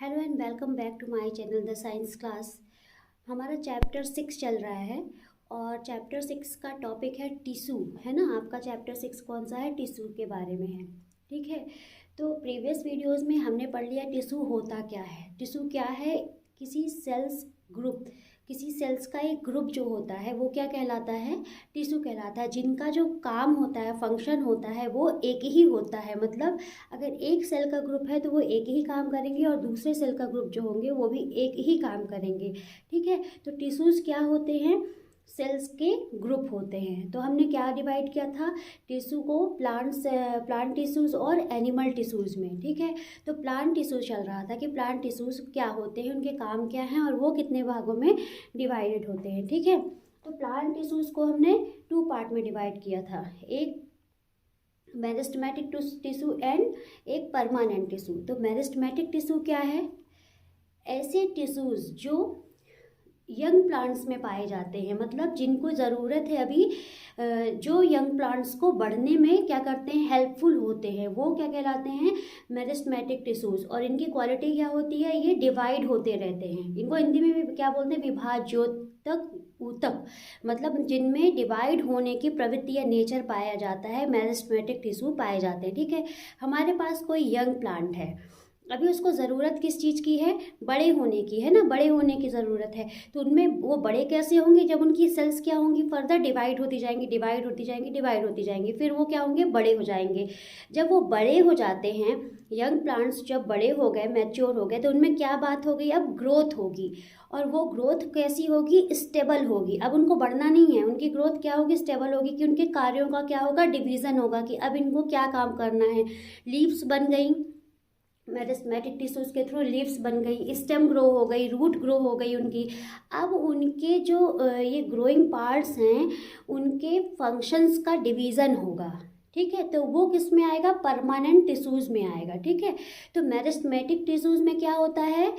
Hello and welcome back to my channel the science class. हमारा chapter 6 चल रहा है और चैप्टर 6 का टॉपिक है टिश्यू, है ना। आपका चैप्टर 6 कौन सा है? टिश्यू के बारे में है, ठीक है। तो प्रीवियस वीडियोस में हमने पढ़ लिया टिश्यू होता क्या है। टिश्यू क्या है? किसी सेल्स ग्रुप, किसी सेल्स का एक ग्रुप जो होता है वो क्या कहलाता है? टिश्यू कहलाता है। जिनका जो काम होता है, फंक्शन होता है, वो एक ही होता है। मतलब अगर एक सेल का ग्रुप है तो वो एक ही काम करेंगे और दूसरे सेल का ग्रुप जो होंगे वो भी एक ही काम करेंगे, ठीक है। तो टिश्यूज़ क्या होते हैं? सेल्स के ग्रुप होते हैं। तो हमने क्या डिवाइड किया था टिश्यू को? प्लांट टिश्यूज़ और एनिमल टिश्यूज़ में, ठीक है। तो प्लांट टिश्यूज चल रहा था कि प्लांट टिश्यूज़ क्या होते हैं, उनके काम क्या हैं और वो कितने भागों में डिवाइडेड होते हैं, ठीक है। तो प्लांट टिश्यूज़ को हमने 2 पार्ट में डिवाइड किया था, एक मेरिस्टेमेटिक टिश्यू एंड एक परमानेंट टिश्यू। तो मेरिस्टेमेटिक टिश्यू क्या है? ऐसे टिश्यूज़ जो यंग प्लांट्स में पाए जाते हैं, मतलब जिनको ज़रूरत है अभी, जो यंग प्लांट्स को बढ़ने में क्या करते हैं, हेल्पफुल होते हैं, वो क्या कहलाते हैं? Meristematic tissues. और इनकी क्वालिटी क्या होती है? ये डिवाइड होते रहते हैं। इनको हिंदी में भी क्या बोलते हैं? विभाज्योतक ऊतक। मतलब जिनमें डिवाइड होने की प्रवृत्ति या नेचर पाया जाता है, मेरिस्टेमेटिक टिश्यू पाए जाते हैं, ठीक है। हमारे पास कोई यंग प्लांट है, अभी उसको ज़रूरत किस चीज़ की है? बड़े होने की, है ना। बड़े होने की ज़रूरत है। तो उनमें वो बड़े कैसे होंगे? जब उनकी सेल्स क्या होंगी? फर्दर डिवाइड होती जाएंगी, डिवाइड होती जाएंगी, डिवाइड होती जाएंगी, फिर वो क्या होंगे? बड़े हो जाएंगे। जब वो बड़े हो जाते हैं, यंग प्लांट्स जब बड़े हो गए, मैच्योर हो गए, तो उनमें क्या बात हो गई? अब ग्रोथ होगी। और वो ग्रोथ कैसी होगी? स्टेबल होगी। अब उनको बढ़ना नहीं है, उनकी ग्रोथ क्या होगी? स्टेबल होगी। कि उनके कार्यों का क्या होगा? डिवीज़न होगा कि अब इनको क्या काम करना है। लीव्स बन गई, मेरिस्टेमेटिक टिश्यूज़ के थ्रू लीव्स बन गई, स्टेम ग्रो हो गई, रूट ग्रो हो गई उनकी। अब उनके जो ये ग्रोइंग पार्ट्स हैं, उनके फंक्शंस का डिवीज़न होगा, ठीक है। तो वो किस में आएगा? परमानेंट टिश्यूज़ में आएगा, ठीक है। तो मेरिस्टेमेटिक टिश्यूज़ में क्या होता है?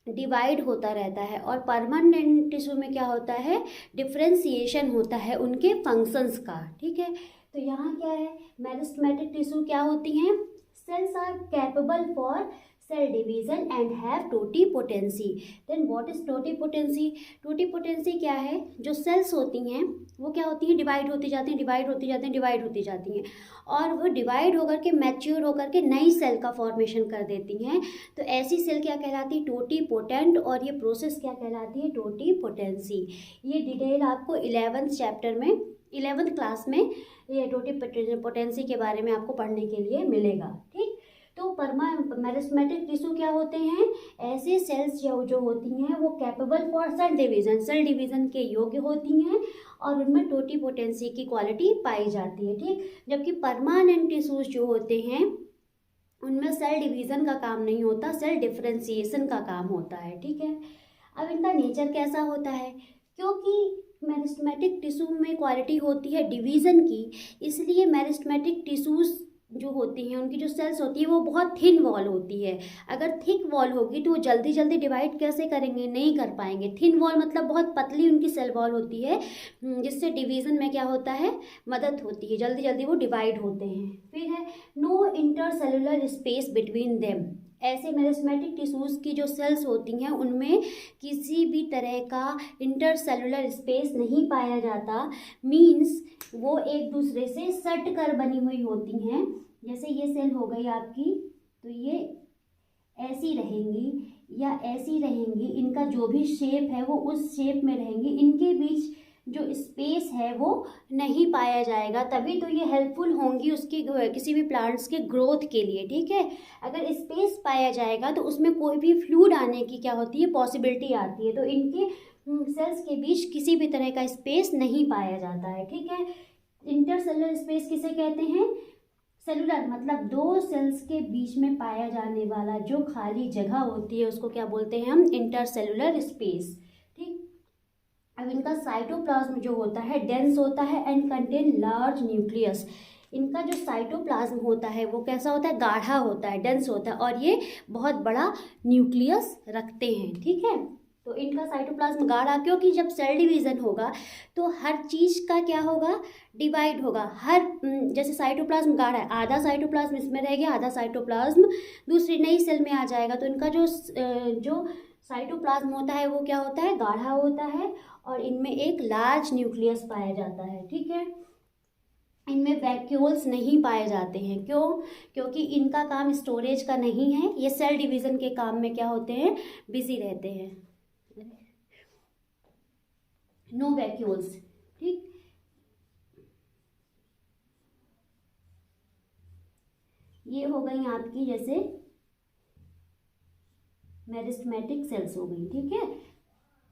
डिवाइड होता रहता है। और परमानेंट टिश्यू में क्या होता है? डिफ्रेंसिएशन होता है उनके फंक्शंस का, ठीक है। तो यहाँ क्या है? मेरिस्टेमेटिक टिश्यू क्या होती हैं? Cells are capable for cell division and have totipotency. Then what is totipotency? Totipotency क्या है? जो सेल्स होती हैं वो क्या होती हैं? डिवाइड होती जाती हैं, डिवाइड होती जाती हैं, डिवाइड होती जाती हैं, और वो डिवाइड होकर के मैच्योर होकर के नई सेल का फॉर्मेशन कर देती हैं। तो ऐसी सेल क्या कहलाती है? टोटीपोटेंट। और ये प्रोसेस क्या कहलाती है? टोटीपोटेंसी। ये डिटेल आपको 11th चैप्टर में, 11th क्लास में ये टोटीपोटेंसी के बारे में आपको पढ़ने के लिए मिलेगा, ठीक। तो मेरिस्टेमेटिक टिश्यू क्या होते हैं? ऐसे सेल्स जो होती हैं वो कैपेबल फॉर सेल डिवीजन के योग्य होती हैं और उनमें टोटीपोटेंसी की क्वालिटी पाई जाती है, ठीक। जबकि परमानेंट टिश्यूज जो होते हैं उनमें सेल डिवीजन का काम नहीं होता, सेल डिफ्रेंसिएशन का काम होता है, ठीक है। अब इनका नेचर कैसा होता है? क्योंकि मेरिस्टेमेटिक टिश्यू में क्वालिटी होती है डिवीज़न की, इसलिए मेरिस्टेमेटिक टिश्यूज़ जो होती हैं, उनकी जो सेल्स होती है वो बहुत थिन वॉल होती है। अगर थिक वॉल होगी तो वो जल्दी जल्दी डिवाइड कैसे करेंगे? नहीं कर पाएंगे। थिन वॉल मतलब बहुत पतली उनकी सेल वॉल होती है, जिससे डिवीज़न में क्या होता है? मदद होती है, जल्दी जल्दी वो डिवाइड होते हैं। फिर है no intercellular space between them. ऐसे मेरिस्टेमेटिक टिश्यूज़ की जो सेल्स होती हैं उनमें किसी भी तरह का इंटरसेलुलर स्पेस नहीं पाया जाता। मीन्स वो एक दूसरे से सट कर बनी हुई होती हैं। जैसे ये सेल हो गई आपकी, तो ये ऐसी रहेंगी या ऐसी रहेंगी, इनका जो भी शेप है वो उस शेप में रहेंगी। इनके बीच जो स्पेस है वो नहीं पाया जाएगा, तभी तो ये हेल्पफुल होंगी उसकी किसी भी प्लांट्स के ग्रोथ के लिए, ठीक है। अगर स्पेस पाया जाएगा तो उसमें कोई भी फ्लूइड आने की क्या होती है? पॉसिबिलिटी आती है। तो इनके सेल्स के बीच किसी भी तरह का स्पेस नहीं पाया जाता है, ठीक है। इंटरसेलुलर स्पेस किसे कहते हैं? सेलुलर मतलब दो सेल्स के बीच में पाया जाने वाला जो खाली जगह होती है उसको क्या बोलते हैं हम? इंटरसेलुलर स्पेस, ठीक। अब इनका साइटोप्लाज्म जो होता है डेंस होता है एंड कंटेन लार्ज न्यूक्लियस। इनका जो साइटोप्लाज्म होता है वो कैसा होता है? गाढ़ा होता है, डेंस होता है, और ये बहुत बड़ा न्यूक्लियस रखते हैं, ठीक है। तो इनका साइटोप्लाज्म गाढ़ा, क्योंकि जब सेल डिवीज़न होगा तो हर चीज़ का क्या होगा, डिवाइड होगा। जैसे साइटोप्लाज्म गाढ़ा है, आधा साइटोप्लाज्म इसमें रह गया, आधा साइटोप्लाज्म दूसरी नई सेल में आ जाएगा, तो इनका जो साइटोप्लाज्म होता है वो क्या होता है, गाढ़ा होता है और इनमें एक लार्ज न्यूक्लियस पाया जाता है। ठीक है, इनमें वैक्यूल्स नहीं पाए जाते हैं। क्यों? क्योंकि इनका काम स्टोरेज का नहीं है, ये सेल डिवीज़न के काम में क्या होते हैं, बिजी रहते हैं। No vacuoles. ठीक, ये हो गई आपकी जैसे मेरिस्टेमेटिक सेल्स हो गई। ठीक है,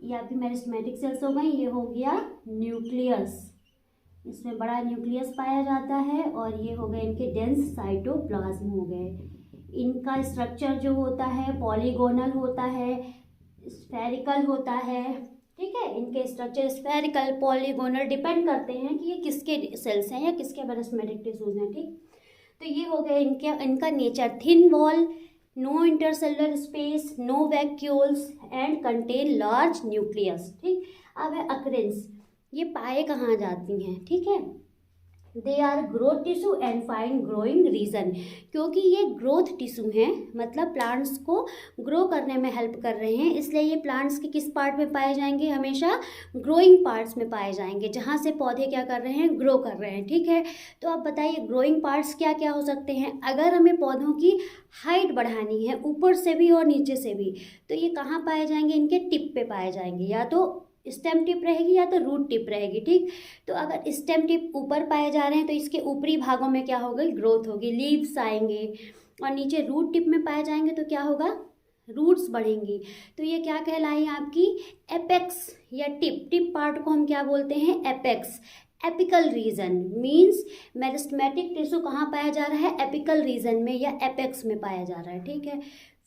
ये आपकी मेरिस्टेमेटिक सेल्स हो गई। ये हो गया न्यूक्लियस, इसमें बड़ा न्यूक्लियस पाया जाता है, और ये हो गए इनके डेंस साइटोप्लाज्म हो गए। इनका स्ट्रक्चर जो होता है पॉलीगोनल होता है, स्फेरिकल होता है। ठीक है, इनके स्ट्रक्चर स्फेरिकल पॉलीगोनल डिपेंड करते हैं कि ये किसके सेल्स हैं या किसके मेरिस्टेमेटिक टिश्यूज हैं। ठीक, तो ये हो गया इनका nature, thin wall, no intercellular space, no vacuoles and contain large nucleus. ठीक, अब है अक्रेंस, ये पाए कहाँ जाती हैं। ठीक है, they are growth tissue and fine growing region, क्योंकि ये ग्रोथ टिश्यू हैं, मतलब प्लांट्स को ग्रो करने में हेल्प कर रहे हैं, इसलिए ये प्लांट्स के किस पार्ट में पाए जाएंगे, हमेशा ग्रोइंग पार्ट्स में पाए जाएंगे, जहाँ से पौधे क्या कर रहे हैं, ग्रो कर रहे हैं। ठीक है, तो आप बताइए ग्रोइंग पार्ट्स क्या क्या हो सकते हैं। अगर हमें पौधों की हाइट बढ़ानी है ऊपर से भी और नीचे से भी, तो ये कहाँ पाए जाएंगे, इनके टिप पे पाए जाएंगे, या तो स्टेम टिप रहेगी या तो रूट टिप रहेगी। ठीक, तो अगर स्टेम टिप ऊपर पाए जा रहे हैं तो इसके ऊपरी भागों में क्या होगी, ग्रोथ होगी, लीव्स आएंगे, और नीचे रूट टिप में पाए जाएंगे तो क्या होगा, रूट्स बढ़ेंगी। तो ये क्या कहलाई आपकी एपेक्स या टिप पार्ट को हम क्या बोलते हैं, apex. Apical region means meristematic tissue कहाँ पाया जा रहा है, एपिकल रीजन में या एपेक्स में पाया जा रहा है। ठीक है,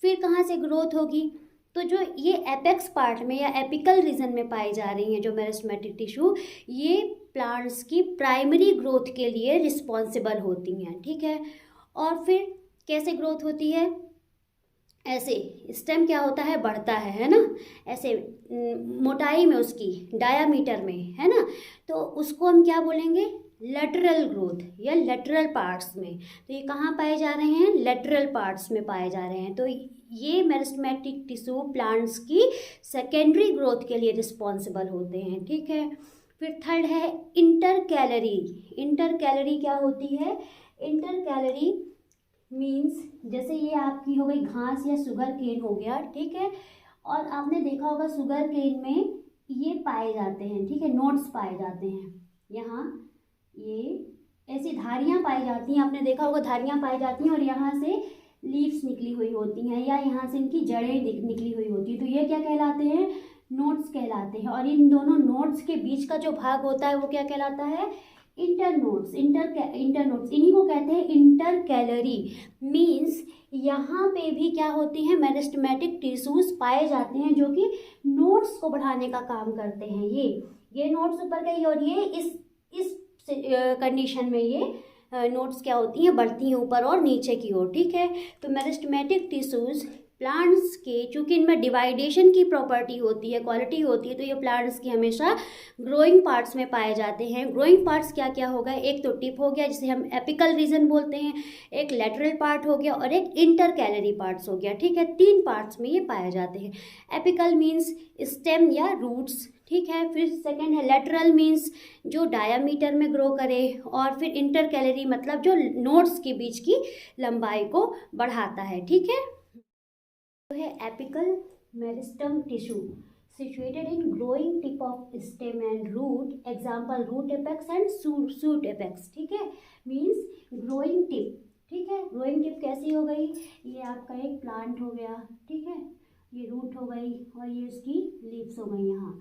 फिर कहाँ से ग्रोथ होगी, तो जो ये एपेक्स पार्ट में या एपिकल रीजन में पाई जा रही हैं जो मेरिस्टेमेटिक टिश्यू, ये प्लांट्स की प्राइमरी ग्रोथ के लिए रिस्पॉन्सिबल होती हैं। ठीक है, और फिर कैसे ग्रोथ होती है, ऐसे स्टेम क्या होता है, बढ़ता है ना, ऐसे मोटाई में उसकी डायामीटर में, है ना, तो उसको हम क्या बोलेंगे, लेटरल ग्रोथ या लेटरल पार्ट्स में। तो ये कहाँ पाए जा रहे हैं, लेटरल पार्ट्स में पाए जा रहे हैं। तो ये मेरिस्टेमेटिक टिश्यू प्लांट्स की सेकेंडरी ग्रोथ के लिए रिस्पॉन्सिबल होते हैं। ठीक है, फिर थर्ड है इंटर कैलरी। इंटर कैलरी क्या होती है, इंटर कैलरी मीन्स जैसे ये आपकी हो गई घास या शुगर केन हो गया। ठीक है, और आपने देखा होगा शुगर केन में ये पाए जाते हैं। ठीक है, नोट्स पाए जाते हैं, यहाँ ये ऐसी धारियाँ पाई जाती हैं, आपने देखा होगा धारियाँ पाई जाती हैं, और यहाँ से लीव्स निकली हुई होती हैं या यहाँ से इनकी जड़ें निकली हुई होती है, तो ये क्या कहलाते हैं, नोट्स कहलाते हैं। और इन दोनों नोट्स के बीच का जो भाग होता है वो क्या कहलाता है, इंटरनोड्स। इंटरनोड्स इन्हीं को कहते हैं इंटर कैलरी। मीन्स यहाँ पे भी क्या होती हैं, मेरिस्टेमेटिक टिश्यूज पाए जाते हैं जो कि नोड्स को बढ़ाने का काम करते हैं। ये नोड्स ऊपर गई और ये इस कंडीशन में ये नोड्स क्या होती हैं, बढ़ती हैं ऊपर और नीचे की ओर। ठीक है, तो मेरिस्टेमेटिक टिश्यूज प्लांट्स के, चूँकि इनमें डिवाइडेशन की प्रॉपर्टी होती है, क्वालिटी होती है, तो ये प्लांट्स की हमेशा ग्रोइंग पार्ट्स में पाए जाते हैं। ग्रोइंग पार्ट्स क्या क्या हो गए, एक तो टिप हो गया जिसे हम एपिकल रीजन बोलते हैं, एक लेटरल पार्ट हो गया और एक इंटर कैलरी पार्ट्स हो गया। ठीक है, 3 पार्ट्स में ये पाए जाते हैं। एपिकल मीन्स स्टेम या रूट्स। ठीक है, फिर सेकेंड है लेटरल मीन्स जो डायामीटर में ग्रो करे, और फिर इंटर कैलरी मतलब जो नोड्स के बीच की लंबाई को बढ़ाता है। ठीक है, तो है apical meristem tissue situated in growing tip of stem and root, example root apex and shoot apex। ठीक है, means growing tip। ठीक है, growing tip कैसी हो गई, ये आपका एक प्लांट हो गया। ठीक है, ये रूट हो गई और ये इसकी लीव्स हो गई यहाँ,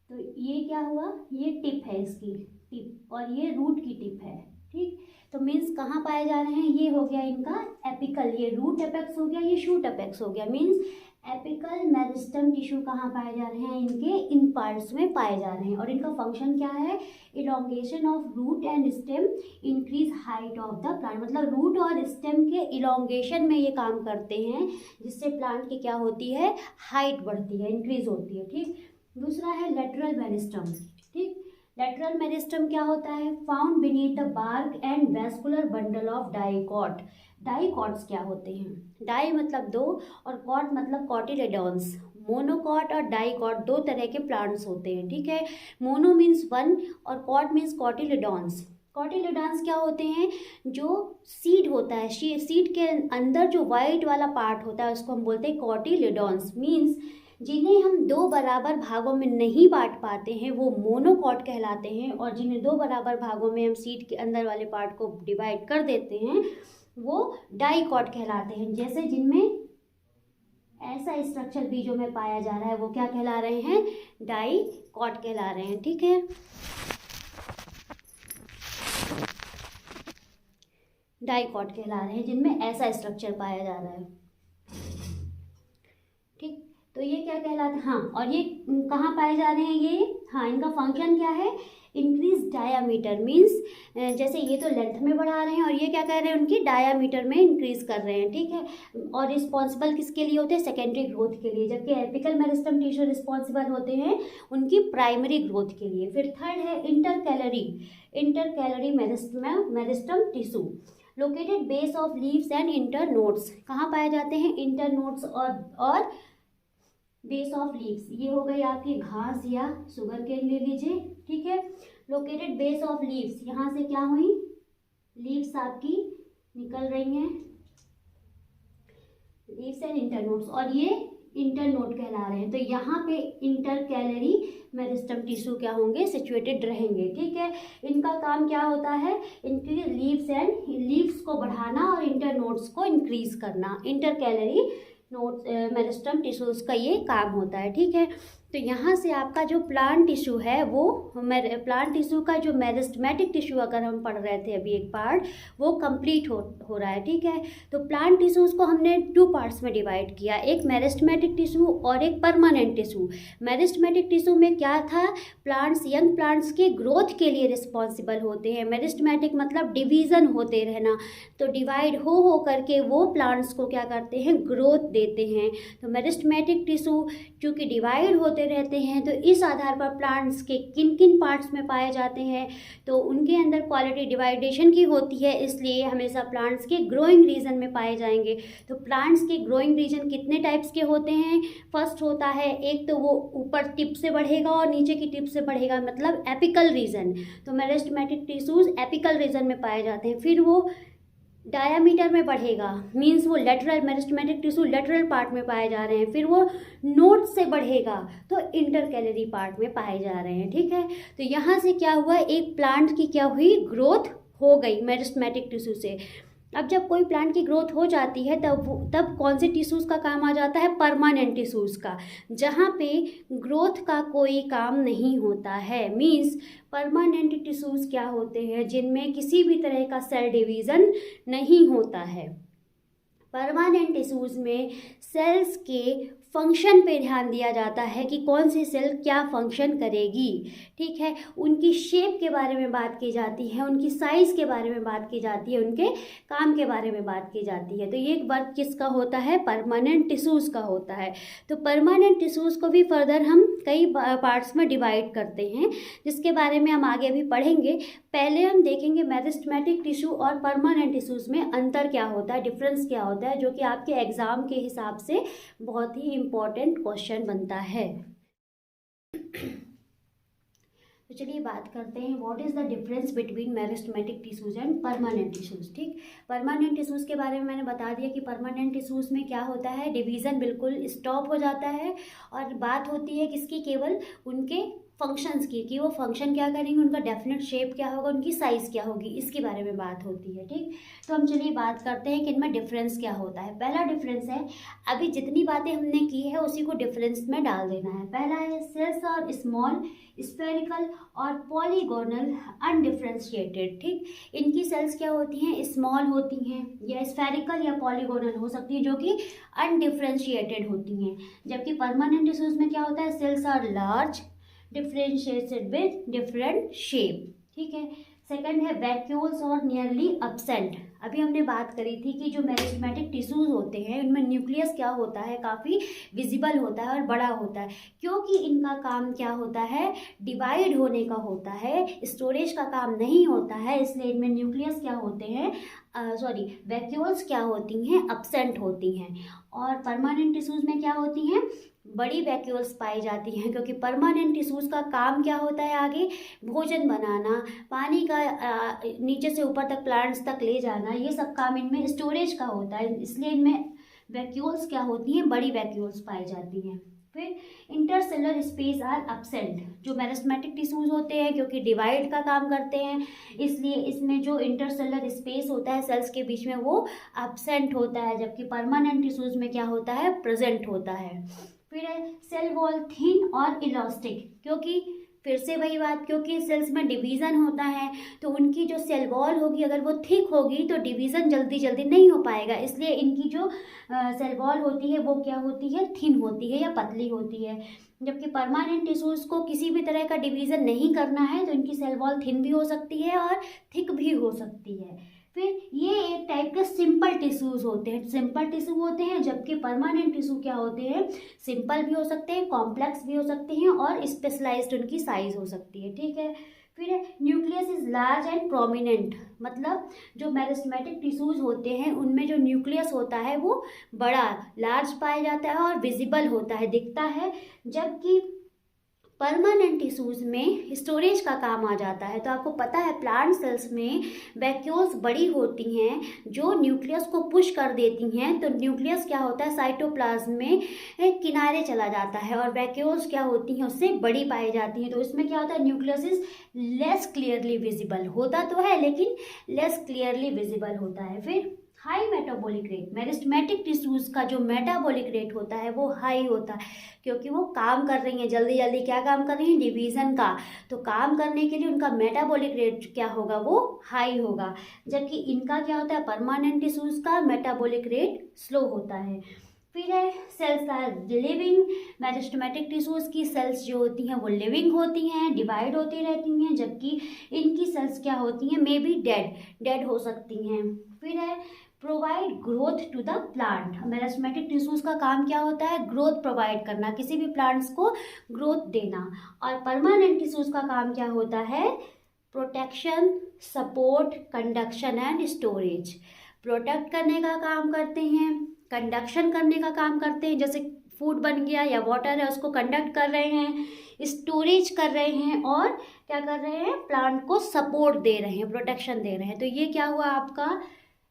तो ये क्या हुआ, ये टिप है इसकी टिप, और ये रूट की टिप है। ठीक। तो मीन्स कहाँ पाए जा रहे हैं, ये हो गया इनका एपिकल, ये रूट अपेक्स हो गया, ये शूट अपेक्स हो गया। मीन्स एपिकल मेरिस्टम टिश्यू कहाँ पाए जा रहे हैं, इनके इन पार्ट्स में पाए जा रहे हैं। और इनका फंक्शन क्या है, elongation of root and stem, increase height of the plant. मतलब रूट और स्टेम के इलोंगेशन में ये काम करते हैं, जिससे प्लांट की क्या होती है, हाइट बढ़ती है, इंक्रीज होती है। ठीक। दूसरा है लेटरल मेरिस्टम। ठीक। लेटरल मेरिस्टम क्या होता है, found beneath the bark and vascular bundle of dicot. Dicots क्या होते हैं, डाई मतलब दो और कॉट मतलब कॉटिलेडॉन्स। मोनोकॉट और डाइकॉट दो तरह के प्लांट्स होते हैं। ठीक है। मोनो मीन्स वन और कॉट मीन्स कॉटिलेडॉन्स। कॉटिलेडॉन्स क्या होते हैं, जो सीड होता है, सीड के अंदर जो वाइट वाला पार्ट होता है उसको हम बोलते हैं कॉटिलेडॉन्स। मीन्स जिन्हें हम दो बराबर भागों में नहीं बांट पाते हैं वो मोनोकॉट कहलाते हैं, और जिन्हें दो बराबर भागों में हम सीड के अंदर वाले पार्ट को डिवाइड कर देते हैं वो डाइकॉट कहलाते हैं। जैसे जिनमें ऐसा स्ट्रक्चर बीजों में पाया जा रहा है वो क्या कहला रहे हैं, डाइकॉट कहला रहे हैं। ठीक है। डाइकॉट कहला रहे हैं जिनमें ऐसा स्ट्रक्चर पाया जा रहा है। ठीक। तो ये क्या कहलाता है, हाँ, और ये कहाँ पाए जा रहे हैं ये, हाँ, इनका फंक्शन क्या है, इंक्रीज डायामीटर। मीन्स जैसे ये तो लेंथ में बढ़ा रहे हैं और ये क्या कर रहे हैं, उनकी डायामीटर में इंक्रीज कर रहे हैं। ठीक है। और रिस्पॉन्सिबल किसके लिए होते हैं, सेकेंडरी ग्रोथ के लिए, जबकि एपिकल मेरिस्टम टिश्यू रिस्पॉन्सिबल होते हैं उनकी प्राइमरी ग्रोथ के लिए। फिर थर्ड है intercalary meristem tissue, located base of leaves and internodes. कहाँ पाए जाते हैं, इंटरनोड्स और बेस ऑफ लीव्स। ये हो गई आपकी घास या शुगर केन ले लीजिए। ठीक है। लोकेटेड बेस ऑफ लीव्स, यहाँ से क्या हुई, लीव्स आपकी निकल रही हैं, लीव्स एंड इंटरनोड्स, और ये इंटरनोड कहला रहे हैं। तो यहाँ पे इंटरकैलरी मेरिस्टम टिश्यू क्या होंगे, सिचुएटेड रहेंगे। ठीक है। इनका काम क्या होता है, इनकी लीव्स को बढ़ाना और इंटरनोड्स को इंक्रीज करना। इंटरकैलरी मेरिस्टम टिश्यूज का ये काम होता है। ठीक है। तो यहाँ से आपका जो प्लांट टिश्यू है वो प्लांट टिश्यू का जो मेरिस्टेमेटिक टिश्यू अगर हम पढ़ रहे थे अभी एक पार्ट, वो कंप्लीट हो रहा है। ठीक है। तो प्लांट टिश्यूज को हमने टू पार्ट्स में डिवाइड किया, एक मेरिस्टेमेटिक टिश्यू और एक परमानेंट टिश्यू। मेरिस्टेमेटिक टिश्यू में क्या था, यंग प्लांट्स के ग्रोथ के लिए रिस्पॉन्सिबल होते हैं। मेरिस्टेमेटिक मतलब डिवीज़न होते रहना, तो डिवाइड हो करके वो प्लांट्स को क्या करते हैं, ग्रोथ देते हैं। तो मेरिस्टेमेटिक टिश्यू चूँकि डिवाइड होते रहते हैं, तो इस आधार पर प्लांट्स के किन किन पार्ट्स में पाए जाते हैं, तो उनके अंदर क्वालिटी डिवाइडेशन की होती है, इसलिए हमेशा प्लांट्स के ग्रोइंग रीजन में पाए जाएंगे। तो प्लांट्स के ग्रोइंग रीजन कितने टाइप्स के होते हैं, फर्स्ट होता है एक तो वो ऊपर टिप से बढ़ेगा और नीचे की टिप से बढ़ेगा, मतलब एपिकल रीजन। तो मेरिस्टेमेटिक टिश्यूज एपिकल रीजन में पाए जाते हैं। फिर वो डायामीटर में बढ़ेगा, मीन्स वो मेरिस्टेमेटिक टिश्यू लेटरल पार्ट में पाए जा रहे हैं। फिर वो नोड से बढ़ेगा तो इंटरकैलरी पार्ट में पाए जा रहे हैं। ठीक है। तो यहाँ से क्या हुआ, एक प्लांट की क्या हुई, ग्रोथ हो गई मेरिस्टेमेटिक टिश्यू से। अब जब कोई प्लांट की ग्रोथ हो जाती है तब कौन से टिश्यूज़ का काम आ जाता है, परमानेंट टिश्यूज़ का, जहाँ पे ग्रोथ का कोई काम नहीं होता है। मीन्स परमानेंट टिश्यूज़ क्या होते हैं, जिनमें किसी भी तरह का सेल डिवीज़न नहीं होता है। परमानेंट टिश्यूज़ में सेल्स के फंक्शन पे ध्यान दिया जाता है कि कौन सी सेल क्या फंक्शन करेगी। ठीक है। उनकी शेप के बारे में बात की जाती है, उनकी साइज़ के बारे में बात की जाती है, उनके काम के बारे में बात की जाती है। तो ये वर्क किसका होता है, परमानेंट टिश्यूज़ का होता है। तो परमानेंट टिश्यूज़ को भी फर्दर हम कई पार्ट्स में डिवाइड करते हैं, जिसके बारे में हम आगे भी पढ़ेंगे। पहले हम देखेंगे मेरिस्टेमेटिक टिश्यू और परमानेंट टिश्यूज़ में अंतर क्या होता है, डिफरेंस क्या होता है, जो कि आपके एग्ज़ाम के हिसाब से बहुत ही इम्पॉर्टेंट क्वेश्चन बनता है। तो चलिए बात करते हैं, what is the difference between meristematic tissues and permanent tissues. ठीक। परमानेंट टिश्यूज़ के बारे में मैंने बता दिया कि परमानेंट टिश्यूज़ में क्या होता है, डिवीज़न बिल्कुल स्टॉप हो जाता है, और बात होती है किसकी, केवल उनके फंक्शंस की, कि वो फंक्शन क्या करेंगे, उनका डेफिनेट शेप क्या होगा, उनकी साइज़ क्या होगी, इसके बारे में बात होती है। ठीक, तो हम चलिए बात करते हैं कि इनमें डिफरेंस क्या होता है। पहला डिफरेंस है, अभी जितनी बातें हमने की है उसी को डिफरेंस में डाल देना है। पहला है सेल्स और स्मॉल, स्फेरिकल और पॉलीगोनल, अनडिफ्रेंशिएटेड। ठीक, इनकी सेल्स क्या होती हैं, स्मॉल होती हैं या स्फेरिकल या पॉलीगोनल हो सकती है, जो कि अनडिफ्रेंशिएटेड होती हैं। जबकि परमानेंट टिश्यूज में क्या होता है, cells are large, differentiated with different shape. ठीक है। सेकंड है वैक्यूल्स और नियरली एब्सेंट। अभी हमने बात करी थी कि जो मेरिस्टेमेटिक टिश्यूज होते हैं उनमें न्यूक्लियस क्या होता है, काफ़ी विजिबल होता है और बड़ा होता है, क्योंकि इनका काम क्या होता है, डिवाइड होने का होता है, स्टोरेज का काम नहीं होता है। इसलिए इनमें न्यूक्लियस क्या होते हैं, वैक्यूल्स क्या होती हैं, एब्सेंट होती हैं। और परमानेंट टिश्यूज में क्या होती हैं, बड़ी वैक्यूल्स पाई जाती हैं, क्योंकि परमानेंट टिश्यूज का काम क्या होता है, आगे भोजन बनाना, पानी का नीचे से ऊपर तक प्लांट्स तक ले जाना, ये सब काम इनमें स्टोरेज का होता है। इसलिए इनमें वैक्यूल्स क्या होती हैं, बड़ी वैक्यूल्स पाई जाती हैं। फिर इंटरसेलर स्पेस आर एब्सेंट। जो मेरिस्टेमेटिक टिश्यूज होते हैं, क्योंकि डिवाइड का काम करते हैं, इसलिए इसमें जो इंटरसेलर स्पेस होता है सेल्स के बीच में, वो एब्सेंट होता है। जबकि परमानेंट टिश्यूज में क्या होता है, प्रेजेंट होता है। फिर है सेल वॉल थिन और इलास्टिक, क्योंकि फिर से वही बात, क्योंकि सेल्स में डिवीज़न होता है, तो उनकी जो सेल वॉल होगी अगर वो थिक होगी तो डिवीज़न जल्दी जल्दी नहीं हो पाएगा। इसलिए इनकी जो सेल वॉल होती है वो क्या होती है, थिन होती है या पतली होती है। जबकि परमानेंट टिश्यूज़ को किसी भी तरह का डिवीज़न नहीं करना है, तो इनकी सेल वॉल थिन भी हो सकती है और थिक भी हो सकती है। फिर ये एक टाइप के सिंपल टिश्यूज होते हैं, सिंपल टिश्यू होते हैं। जबकि परमानेंट टिश्यू क्या होते हैं, सिंपल भी हो सकते हैं, कॉम्प्लेक्स भी हो सकते हैं और स्पेशलाइज्ड उनकी साइज हो सकती है। ठीक है। फिर nucleus is large and prominent, मतलब जो मेरिस्टेमेटिक टिश्यूज होते हैं उनमें जो न्यूक्लियस होता है वो बड़ा, लार्ज पाया जाता है और विजिबल होता है, दिखता है। जबकि परमानेंट टिश्यूज में स्टोरेज का काम आ जाता है। तो आपको पता है प्लांट सेल्स में वैक्यूल्स बड़ी होती हैं जो न्यूक्लियस को पुश कर देती हैं, तो न्यूक्लियस क्या होता है, साइटोप्लाज्म में किनारे चला जाता है और वैक्यूल्स क्या होती हैं, उससे बड़ी पाई जाती हैं। तो इसमें क्या होता है, nucleus is less clearly visible, होता तो है लेकिन लेस क्लियरली विजिबल होता है। फिर high metabolic rate, meristematic tissues का जो मेटाबॉलिक रेट होता है वो हाई होता है, क्योंकि वो काम कर रही हैं जल्दी जल्दी, क्या काम कर रही हैं, डिवीज़न का। तो काम करने के लिए उनका मेटाबॉलिक रेट क्या होगा, वो हाई होगा। जबकि इनका क्या होता है, परमानेंट टिश्यूज का मेटाबॉलिक रेट स्लो होता है। फिर है cells are living, meristematic tissues की सेल्स जो होती हैं वो लिविंग होती हैं, डिवाइड होती रहती हैं। जबकि इनकी सेल्स क्या होती हैं, मे बी डेड हो सकती हैं। फिर है provide growth to the plant, meristematic tissues का काम क्या होता है, ग्रोथ प्रोवाइड करना, किसी भी प्लांट्स को ग्रोथ देना। और परमानेंट टिश्यूज का काम क्या होता है, protection, support, conduction and storage. Protect करने का काम करते हैं, कंडक्शन करने का काम करते हैं, जैसे फूड बन गया या वाटर है उसको कंडक्ट कर रहे हैं, स्टोरेज कर रहे हैं और क्या कर रहे हैं, प्लांट को सपोर्ट दे रहे हैं, प्रोटेक्शन दे रहे हैं। तो ये क्या हुआ आपका,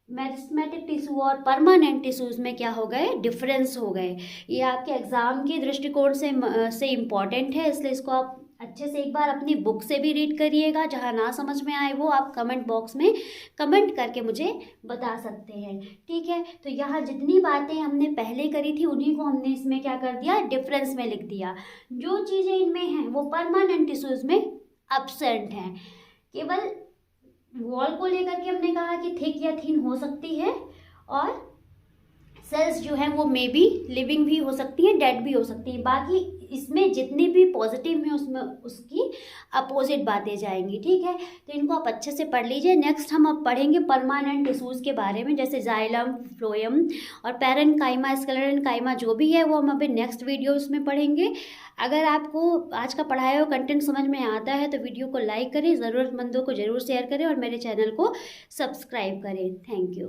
मेरिस्टेमेटिक टिश्यू और परमानेंट टिश्यूज में क्या हो गए, डिफरेंस हो गए। ये आपके एग्जाम के दृष्टिकोण से इम्पॉर्टेंट है, इसलिए इसको आप अच्छे से एक बार अपनी बुक से भी रीड करिएगा। जहाँ ना समझ में आए वो आप कमेंट बॉक्स में कमेंट करके मुझे बता सकते हैं। ठीक है। तो यहाँ जितनी बातें हमने पहले करी थी उन्हीं को हमने इसमें क्या कर दिया, डिफरेंस में लिख दिया। जो चीज़ें इनमें हैं वो परमानेंट टिश्यूज में एब्सेंट हैं। केवल वॉल को लेकर के हमने कहा कि थिक या थिन हो सकती है, और सेल्स जो हैं वो मे बी लिविंग भी हो सकती हैं, डेड भी हो सकती हैं। बाकी इसमें जितने भी पॉजिटिव हैं उसमें उसकी अपोजिट बातें जाएंगी। ठीक है। तो इनको आप अच्छे से पढ़ लीजिए। नेक्स्ट हम अब पढ़ेंगे परमानेंट टिश्यूज के बारे में, जैसे जाइलम, फ्लोएम और पैरेन्काइमा, स्क्लेरेन्काइमा, जो भी है वो हम अभी नेक्स्ट वीडियोस में पढ़ेंगे। अगर आपको आज का पढ़ाया हुआ कंटेंट समझ में आता है तो वीडियो को लाइक करें, ज़रूरतमंदों को ज़रूर शेयर करें और मेरे चैनल को सब्सक्राइब करें। Thank you.